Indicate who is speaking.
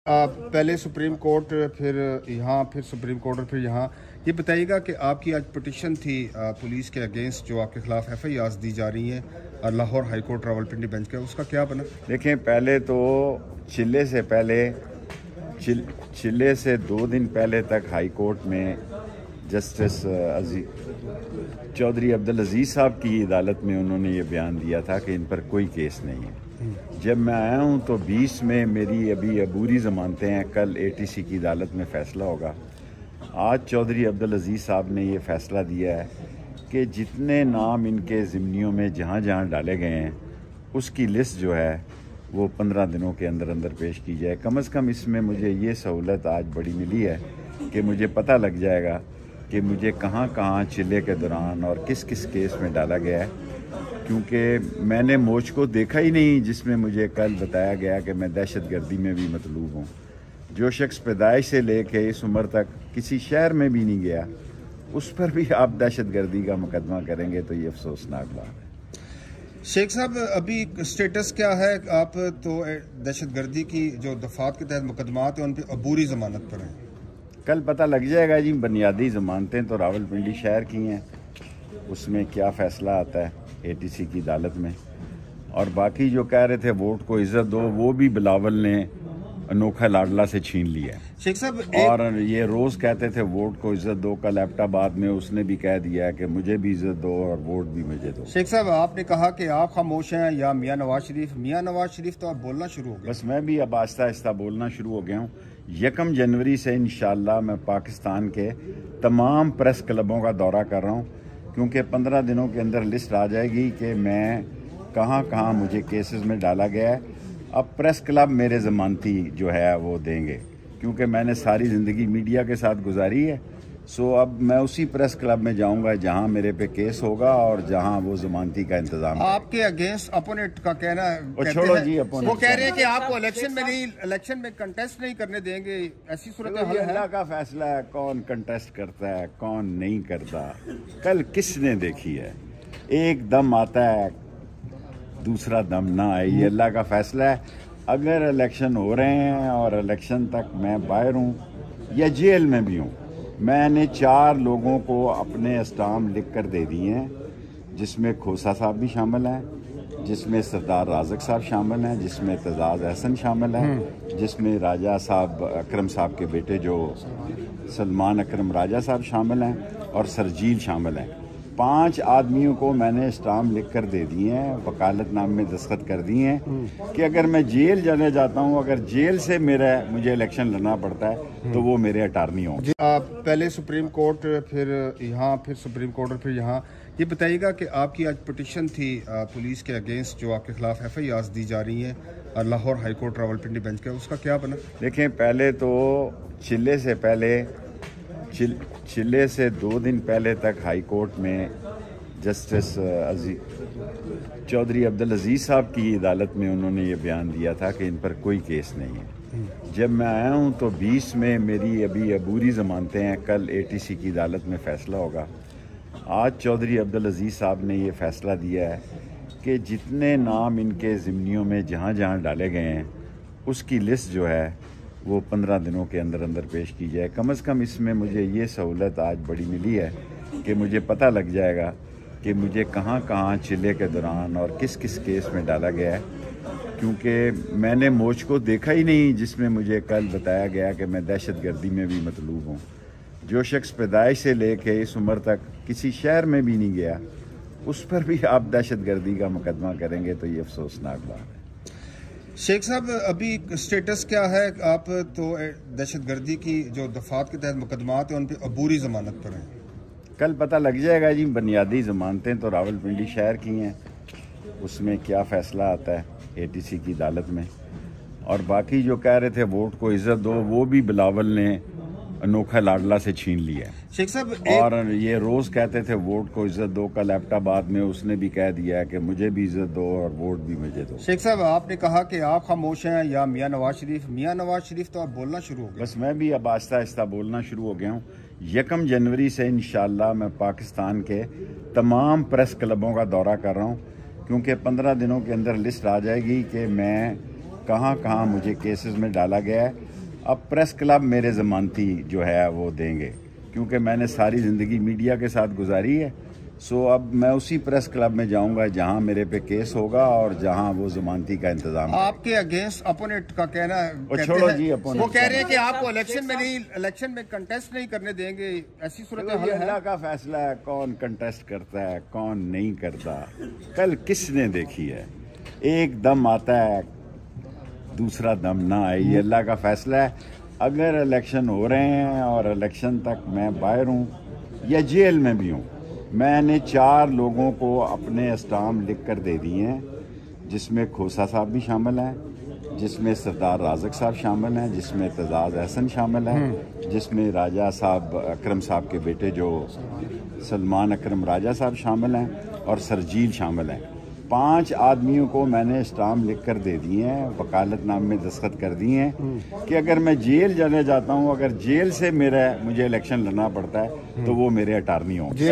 Speaker 1: पहले supreme court, फिर यहाँ, फिर सुप्रीम कोर्ट और फिर यहाँ। ये बताइएगा कि आपकी आज पिटिशन थी पुलिस के अगेंस्ट, जो आपके खिलाफ FIRs दी जा रही हैं Lahore high court Rawalpindi bench का, उसका क्या बना?
Speaker 2: देखें, पहले तो चिल्ले से 2 दिन पहले तक हाई कोर्ट में जस्टिस चौधरी अब्दुल अजीज़ साहब की अदालत में उन्होंने ये बयान दिया था कि इन पर कोई केस नहीं है। जब मैं आया हूँ तो 20 में मेरी अभी अबूरी ज़मानतें हैं, कल ATC की अदालत में फ़ैसला होगा। आज चौधरी अब्दुल अजीज़ साहब ने ये फ़ैसला दिया है कि जितने नाम इनके ज़िम्नियों में जहाँ जहाँ डाले गए हैं उसकी लिस्ट जो है वो 15 दिनों के अंदर अंदर पेश की जाए। कम से कम इसमें मुझे ये सहूलत आज बड़ी मिली है कि मुझे पता लग जाएगा कि मुझे कहाँ कहाँ चिल्ले के दौरान और किस किस केस में डाला गया है, क्योंकि मैंने मोच को देखा ही नहीं जिसमें मुझे कल बताया गया कि मैं दहशतगर्दी में भी मतलूब हूँ। जो शख्स पैदाइश से लेके इस उम्र तक किसी शहर में भी नहीं गया, उस पर भी आप दहशतगर्दी का मुकदमा करेंगे तो ये अफसोसनाक बात है।
Speaker 1: शेख साहब, अभी स्टेटस क्या है? आप तो दहशतगर्दी की जो दफात के तहत मुकदमात हैं उन पर अबूरी ज़मानत पर हैं।
Speaker 2: कल पता लग जाएगा जी। बुनियादी ज़मानतें तो रावलपिंडी शहर की हैं, उसमें क्या फ़ैसला आता है ATC की अदालत में। और बाकी जो कह रहे थे वोट को इज़्ज़त दो, वो भी बिलावल ने अनोखा लाडला से छीन लिया है।
Speaker 1: शेख साहब,
Speaker 2: और ये रोज़ कहते थे वोट को इज़्ज़त दो, कल एबटाबाद में उसने भी कह दिया कि मुझे भी इज़्ज़त दो और वोट भी मुझे दो।
Speaker 1: शेख साहब, आपने कहा कि आप खामोश हैं या मियाँ नवाज शरीफ तो आप बोलना शुरू हो गए।
Speaker 2: बस मैं भी अब आहिस्ता आहिस्ता बोलना शुरू हो गया हूँ। 1 जनवरी से इंशाल्लाह मैं पाकिस्तान के तमाम प्रेस क्लबों का दौरा कर रहा हूँ, क्योंकि 15 दिनों के अंदर लिस्ट आ जाएगी कि मैं कहाँ कहाँ मुझे केसेस में डाला गया है। अब प्रेस क्लब मेरे ज़मानती जो है वो देंगे, क्योंकि मैंने सारी ज़िंदगी मीडिया के साथ गुजारी है। सो अब मैं उसी प्रेस क्लब में जाऊंगा जहां मेरे पे केस होगा और जहां वो ज़मानती का इंतजाम है।
Speaker 1: आपके अगेंस्ट अपोनेंट का कहना है,
Speaker 2: छोड़ो जी, अपोनेंट
Speaker 1: वो कह रहे हैं कि आपको इलेक्शन में कंटेस्ट नहीं करने देंगे। ऐसी सूरत हाल है?
Speaker 2: अल्लाह का फैसला है कौन कंटेस्ट करता है कौन नहीं करता। कल किसने देखी है? एक दम आता है, दूसरा दम ना आए, ये अल्लाह का फैसला है। अगर इलेक्शन हो रहे हैं और इलेक्शन तक मैं बाहर हूँ या जेल में भी हूँ, मैंने 4 लोगों को अपने स्टाम्प लिख कर दे दिए हैं, जिसमें खोसा साहब भी शामिल हैं, जिसमें सरदार राज़क साहब शामिल हैं, जिसमें एतजाज़ अहसन शामिल हैं, जिसमें राजा साहब अकरम साहब के बेटे जो सलमान अकरम राजा साहब शामिल हैं और सरजील शामिल हैं। 5 आदमियों को मैंने स्टाम्प लिख कर दे दिए हैं, वकालतनामे में दस्तखत कर दिए हैं कि अगर मैं जेल जाने जाता हूं, अगर जेल से मुझे इलेक्शन लड़ना पड़ता है तो वो मेरे अटार्नी होंगे।
Speaker 1: पहले सुप्रीम कोर्ट, फिर यहाँ, फिर सुप्रीम कोर्ट और फिर यहाँ। ये बताइएगा कि आपकी आज पिटिशन थी पुलिस के अगेंस्ट, जो आपके खिलाफ FIRs दी जा रही हैं Lahore high court Rawalpindi bench का, उसका क्या बना?
Speaker 2: देखें, पहले तो चिल्ले से 2 दिन पहले तक हाई कोर्ट में जस्टिस चौधरी अब्दुल अजीज़ साहब की अदालत में उन्होंने ये बयान दिया था कि इन पर कोई केस नहीं है। जब मैं आया हूँ तो 20 में मेरी अभी अबूरी ज़मानतें हैं, कल ATC की अदालत में फ़ैसला होगा। आज चौधरी अब्दुल अजीज़ साहब ने ये फ़ैसला दिया है कि जितने नाम इनके ज़िम्नियों में जहाँ जहाँ डाले गए हैं उसकी लिस्ट जो है वो 15 दिनों के अंदर अंदर पेश की जाए। कम से कम इसमें मुझे ये सहूलत आज बड़ी मिली है कि मुझे पता लग जाएगा कि मुझे कहाँ कहाँ चिल्ले के दौरान और किस किस केस में डाला गया है, क्योंकि मैंने मोच को देखा ही नहीं जिसमें मुझे कल बताया गया कि मैं दहशतगर्दी में भी मतलूब हूँ। जो शख्स पैदाइश से लेके इस उम्र तक किसी शहर में भी नहीं गया, उस पर भी आप दहशतगर्दी का मुकदमा करेंगे तो ये अफसोसनाक बात है।
Speaker 1: शेख साहब, अभी स्टेटस क्या है? आप तो दहशतगर्दी की जो दफात के तहत मुकदमात हैं उन पर अबूरी ज़मानत पर हैं।
Speaker 2: कल पता लग जाएगा जी। बुनियादी ज़मानतें तो रावलपिंडी शहर की हैं, उसमें क्या फ़ैसला आता है ATC की अदालत में। और बाकी जो कह रहे थे वोट को इज़्ज़त दो, वो भी बिलावल ने अनोखा लाडला से छीन लिया है।
Speaker 1: शेख साहब,
Speaker 2: और ये रोज़ कहते थे वोट को इज़्ज़त दो, कल एबटाबाद में उसने भी कह दिया कि मुझे भी इज़्ज़त दो और वोट भी मुझे दो।
Speaker 1: शेख साहब, आपने कहा कि आप खामोश हैं या मियाँ नवाज शरीफ तो आप बोलना शुरू हो गए।
Speaker 2: बस मैं भी अब आहिस्ता आहिस्ता बोलना शुरू हो गया हूँ। 1 जनवरी से इंशाल्लाह मैं पाकिस्तान के तमाम प्रेस क्लबों का दौरा कर रहा हूँ, क्योंकि 15 दिनों के अंदर लिस्ट आ जाएगी कि मैं कहाँ कहाँ मुझे केसेस में डाला गया है अब प्रेस क्लब मेरे ज़मानती जो है वो देंगे, क्योंकि मैंने सारी ज़िंदगी मीडिया के साथ गुजारी है। सो अब मैं उसी प्रेस क्लब में जाऊंगा जहां मेरे पे केस होगा और जहां वो जमानती का इंतजाम।
Speaker 1: आपके अगेंस्ट अपोनेंट का कहना है,
Speaker 2: छोड़ो जी, अपोनेंट
Speaker 1: वो कह रहे हैं कि आपको इलेक्शन में कंटेस्ट नहीं करने देंगे। ऐसी सूरत हाल है।
Speaker 2: अल्लाह का फैसला है कौन कंटेस्ट करता है कौन नहीं करता। कल किसने देखी है, एक दम आता है दूसरा दम ना आए, ये अल्लाह का फैसला है। अगर इलेक्शन हो रहे हैं और इलेक्शन तक मैं बाहर हूँ या जेल में भी हूँ, मैंने 4 लोगों को अपने स्टाम्प लिख कर दे दिए हैं, जिसमें खोसा साहब भी शामिल हैं, जिसमें सरदार राज़क साहब शामिल हैं, जिसमें एतजाज़ अहसन शामिल हैं, जिसमें राजा साहब अकरम साहब के बेटे जो सलमान अकरम राजा साहब शामिल हैं और सरजील शामिल हैं। 5 आदमियों को मैंने स्टाम्प लिख कर दे दिए हैं, वकालतनामे में दस्तखत कर दिए हैं कि अगर मैं जेल जाने जाता हूं, अगर जेल से मुझे इलेक्शन लड़ना पड़ता है तो वो मेरे अटार्नी होंगे।